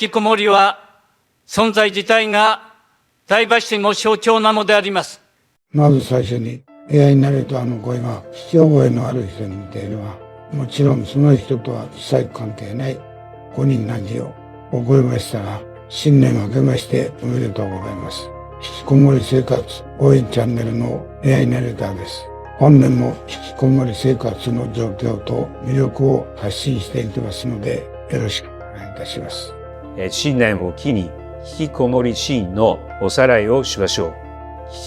きこもりは存在自体がプライバシーの象徴なのであります。まず最初に AI ナレーターの声が聞き覚えのある人に似ているが、もちろんその人とは一切関係ない5人ラジオを覚えましたが、新年明けましておめでとうございます。引きこもり生活応援チャンネルの AI ナレーターです。本年も引きこもり生活の状況と魅力を発信していきますので、よろしくお願いいたします。新年を機に引きこもりシーンのおさらいをしましょう。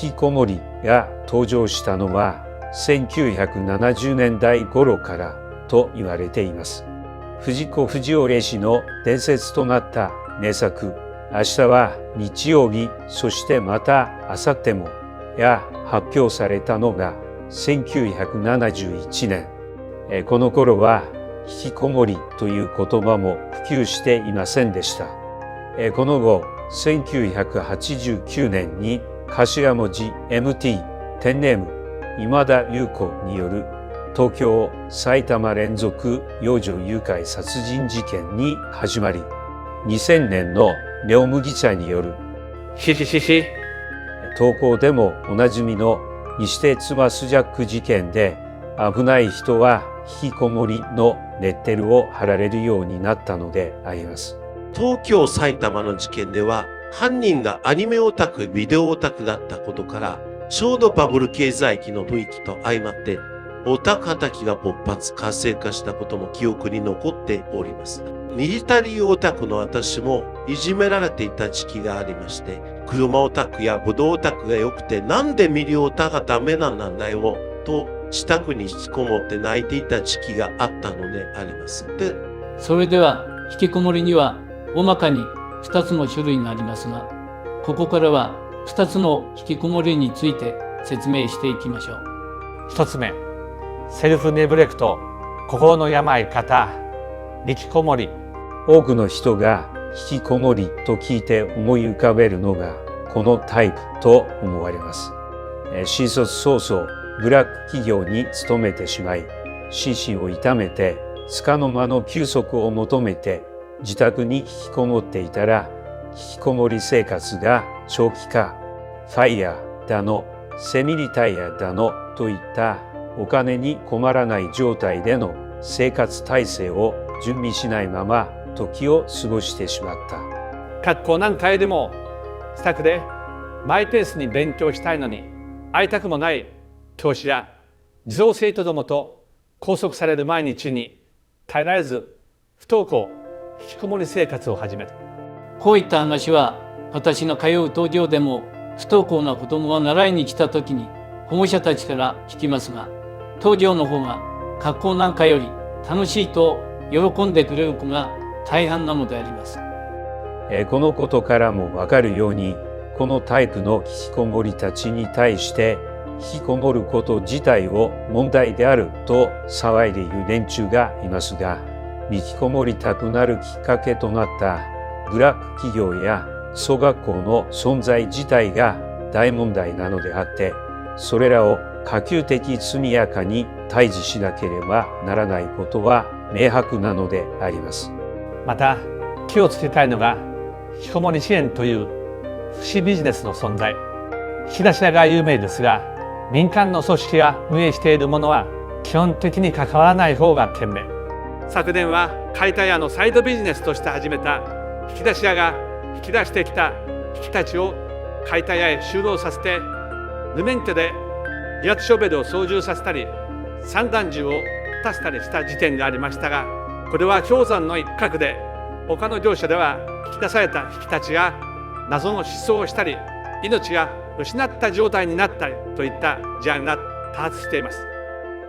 引きこもりが登場したのは1970年代頃からと言われています。藤子不二雄レ氏の伝説となった名作「明日は日曜日、そしてまた明後日も」が発表されたのが1971年。この頃は引きこもりという言葉も普及していませんでした。この後1989年に頭文字 MT ペンネーム今田裕子による東京・埼玉連続幼女誘拐殺人事件に始まり、2000年のネオ麦茶による投稿でもおなじみの西鉄バスジャック事件で、危ない人は引きこもりのレッテルを貼られるようになったのであります。東京・埼玉の事件では、犯人がアニメオタク、ビデオオタクだったことから、ちょうどバブル経済期の雰囲気と相まって、オタク畑が勃発、活性化したことも記憶に残っております。ミリタリーオタクの私もいじめられていた時期がありまして、車オタクやブドウオタクが良くて、なんでミリオタがダメなんだよ、と自宅に引きこもって泣いていた時期があったのであります。で、それでは引きこもりには大まかに2つの種類がありますが、ここからは2つの引きこもりについて説明していきましょう。1つ目、セルフネグレクト、心の病方、引きこもり。多くの人が引きこもりと聞いて思い浮かべるのがこのタイプと思われます。新卒早々ブラック企業に勤めてしまい、心身を痛めて束の間の休息を求めて自宅に引きこもっていたら、引きこもり生活が長期化、ファイヤーだの、セミリタイヤだのといったお金に困らない状態での生活体制を準備しないまま時を過ごしてしまった。学校なんかよりも自宅でマイペースに勉強したいのに、会いたくもない教師や児童生徒どもと拘束される毎日に耐えられず、不登校、引きこもり生活を始めた。こういった話は私の通う東京でも不登校な子供が習いに来た時に保護者たちから聞きますが、東京の方が学校なんかより楽しいと喜んでくれる子が大半なのであります。このことからもわかるように、このタイプの引きこもりたちに対して引きこもること自体を問題であると騒いでいる連中がいますが、引きこもりたくなるきっかけとなったブラック企業や小学校の存在自体が大問題なのであって、それらを可及的速やかに対峙しなければならないことは明白なのであります。また気をつけたいのが、引きこもり支援という福祉ビジネスの存在。引き出し屋が有名ですが、民間の組織が運営しているものは基本的に関わらない方が賢明。昨年は解体屋のサイドビジネスとして始めた引き出し屋が引き出してきた引きたちを解体屋へ就労させて、無免許で離圧ショベルを操縦させたり、散弾銃を撃たせたりした事件がありましたが、これは氷山の一角で、他の業者では引き出された引きたちが謎の失踪をしたり、命が失った状態になったりといった事案が多発しています。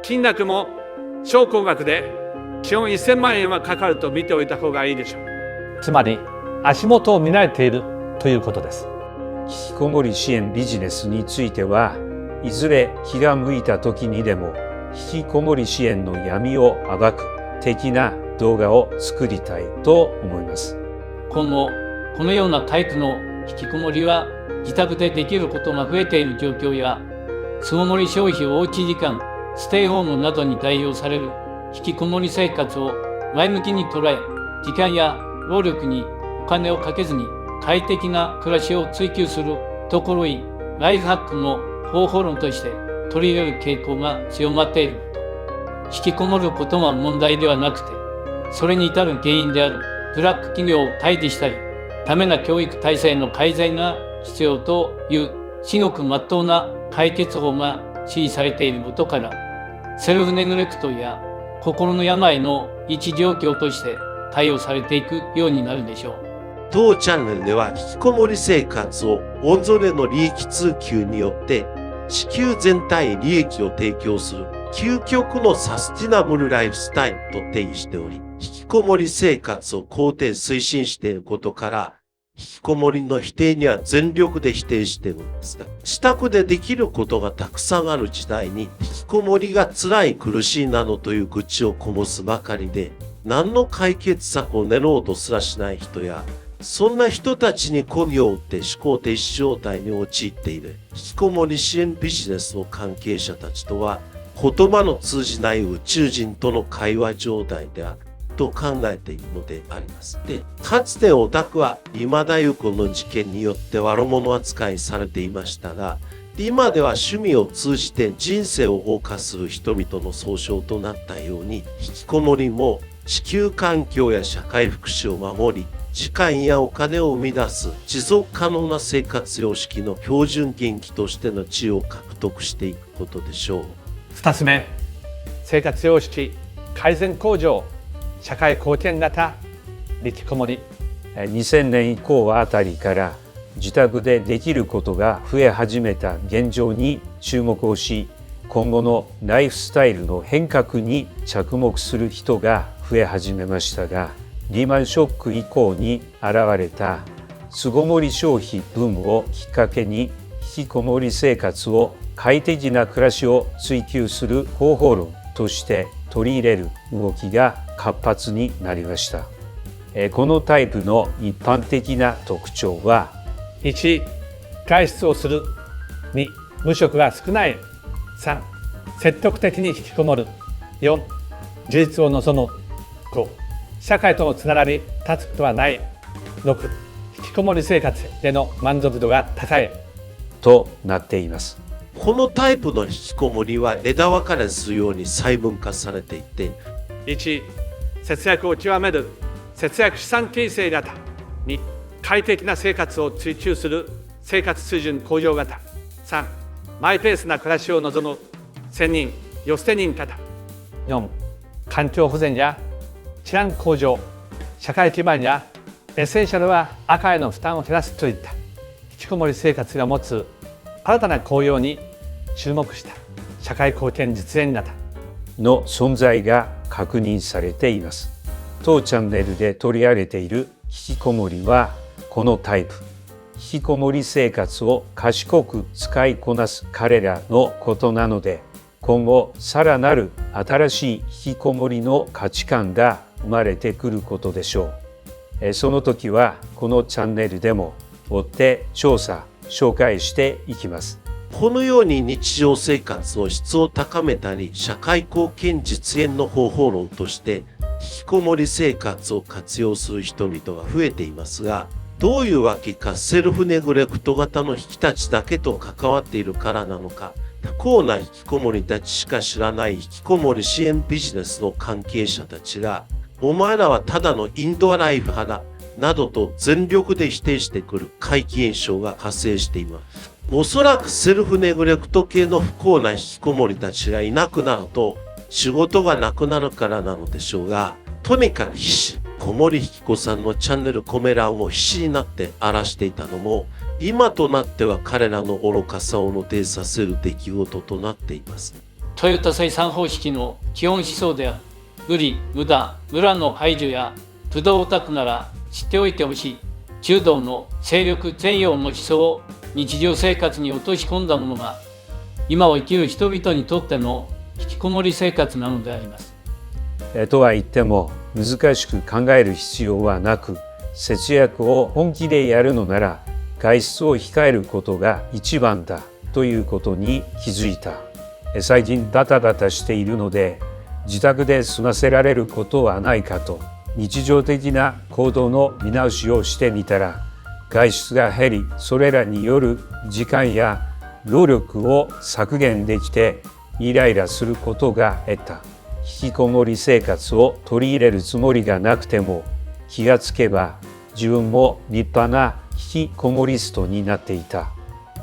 金額も超高額で基本1000万円はかかると見ておいた方がいいでしょう。つまり足元を見られているということです。引きこもり支援ビジネスについては、いずれ気が向いた時にでも引きこもり支援の闇を暴く的な動画を作りたいと思います。今後このようなタイプの引きこもりは自宅でできることが増えている状況や、巣ごもり消費をおうち時間、ステイホームなどに代用される引きこもり生活を前向きに捉え、時間や労力にお金をかけずに快適な暮らしを追求するところいライフハックの方法論として取り入れる傾向が強まっていること。引きこもることは問題ではなくて、それに至る原因であるブラック企業を退治したり、ダメな教育体制の改善が必要という至極真っ当な解決法が支持されていることから、セルフネグレクトや心の病の一状況として対応されていくようになるでしょう。当チャンネルでは引きこもり生活をオンゾレの利益追求によって地球全体に利益を提供する究極のサスティナブルライフスタイルと定義しており、引きこもり生活を肯定推進していることから、引きこもりの否定には全力で否定しているんですが、自宅でできることがたくさんある時代に、引きこもりが辛い苦しいなどという愚痴をこぼすばかりで、何の解決策を練ろうとすらしない人や、そんな人たちに媚びを売って思考停止状態に陥っている引きこもり支援ビジネスの関係者たちとは、言葉の通じない宇宙人との会話状態であると考えているのであります。で、かつてオタクは今田優子の事件によって悪者扱いされていましたが、今では趣味を通じて人生を謳歌する人々の総称となったように、引きこもりも地球環境や社会福祉を守り、時間やお金を生み出す持続可能な生活様式の標準元気としての地位を獲得していくことでしょう。2つ目、生活様式改善向上、社会貢献型引きこもり。2000年以降あたりから自宅でできることが増え始めた現状に注目をし、今後のライフスタイルの変革に着目する人が増え始めましたが、リーマンショック以降に現れた巣ごもり消費ブームをきっかけに、引きこもり生活を快適な暮らしを追求する方法論として取り入れる動きが活発になりました。このタイプの一般的な特徴は、1、外出をする。2、無職が少ない。3、積極的に引きこもる。4、自立を望む。5、社会とのつながり立つことはない。6、引きこもり生活での満足度が高いとなっています。このタイプの引きこもりは枝分かれするように細分化されていて、1、節約を極める節約資産形成型。2、快適な生活を追求する生活水準向上型。3、マイペースな暮らしを望む専任世捨て人型。4、環境保全や治安向上、社会基盤やエッセンシャルは赤への負担を減らすといった引きこもり生活が持つ新たな効用に注目した社会貢献実演型の存在が確認されています。当チャンネルで取り上げている引きこもりはこのタイプ。引きこもり生活を賢く使いこなす彼らのことなので、今後さらなる新しい引きこもりの価値観が生まれてくることでしょう。その時はこのチャンネルでも追って調査紹介していきます。このように日常生活の質を高めたり、社会貢献実演の方法論として引きこもり生活を活用する人々が増えていますが、どういうわけかセルフネグレクト型の引きたちだけと関わっているからなのか、不幸な引きこもりたちしか知らない引きこもり支援ビジネスの関係者たちが、お前らはただのインドアライフ派だなどと全力で否定してくる怪奇現象が発生しています。おそらくセルフネグレクト系の不幸な引きこもりたちがいなくなると仕事がなくなるからなのでしょうが、とにかく必死、こもりひきこさんのチャンネルコメ欄を必死になって荒らしていたのも、今となっては彼らの愚かさを露呈させる出来事となっています。トヨタ生産方式の基本思想である無理、無駄、無駄の排除やブドウオタクなら知っておいてほしい柔道の勢力全容の思想を日常生活に落とし込んだものが今を生きる人々にとっての引きこもり生活なのであります。とは言っても難しく考える必要はなく、節約を本気でやるのなら外出を控えることが一番だということに気づいた。最近ダタダタしているので自宅で済ませられることはないかと日常的な行動の見直しをしてみたら、外出が減り、それらによる時間や労力を削減できて、イライラすることが減った。引きこもり生活を取り入れるつもりがなくても、気がつけば自分も立派な引きこもりストになっていた。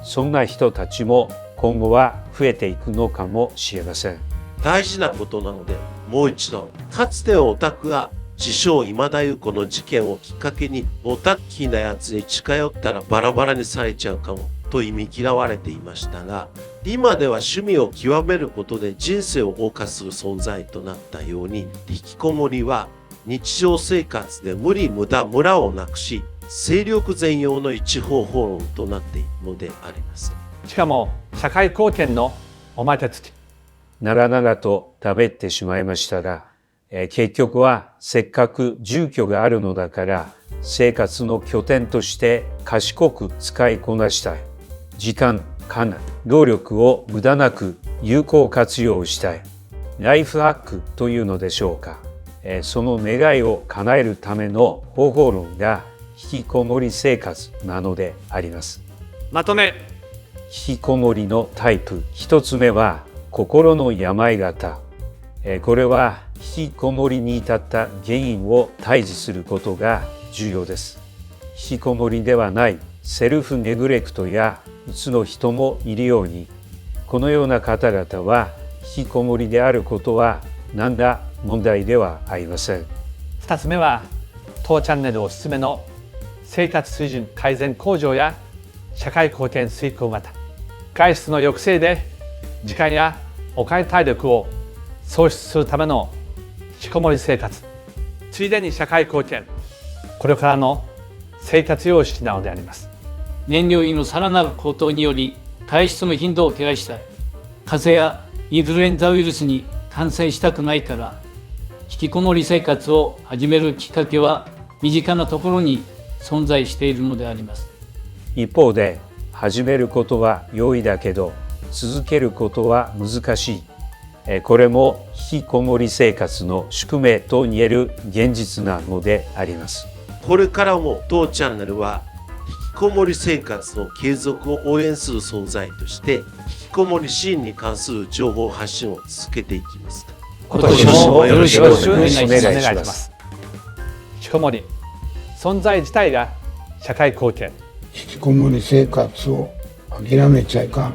そんな人たちも今後は増えていくのかもしれません。大事なことなので、もう一度、かつてオタクが自称今田優子の事件をきっかけにオタッキーなやつへ近寄ったらバラバラにされちゃうかもと意味嫌われていましたが、今では趣味を極めることで人生を謳歌する存在となったように、引きこもりは日常生活で無理無駄ムラをなくし、精力全用の一方法論となっているのであります。しかも社会貢献のお前たち。長々と食べてしまいましたが、結局はせっかく住居があるのだから生活の拠点として賢く使いこなしたい。時間、金、労力を無駄なく有効活用したい。ライフハックというのでしょうか。その願いを叶えるための方法論が引きこもり生活なのであります。まとめ。引きこもりのタイプ一つ目は心の病型。これは引きこもりに至った原因を対峙することが重要です。引きこもりではないセルフネグレクトやうつの人もいるように、このような方々は引きこもりであることは何ら問題ではありません。2つ目は当チャンネルおすすめの生活水準改善向上や社会貢献遂行型。外出の抑制で時間やお金体力を創出するための引きこもり生活、ついでに社会貢献、これからの生活様式なのであります。燃料費のさらなる高騰により外出の頻度を減らしたい。風邪やインフルエンザウイルスに感染したくないから引きこもり生活を始めるきっかけは身近なところに存在しているのであります。一方で始めることは容易だけど続けることは難しい。これも引きこもり生活の宿命と言える現実なのであります。これからも当チャンネルは引きこもり生活の継続を応援する存在として引きこもり支援に関する情報発信を続けていきます。今年もよろしくお願いしお願いしまます。引きこもり、存在自体が社会貢献。引きこもり生活を諦めちゃいかん。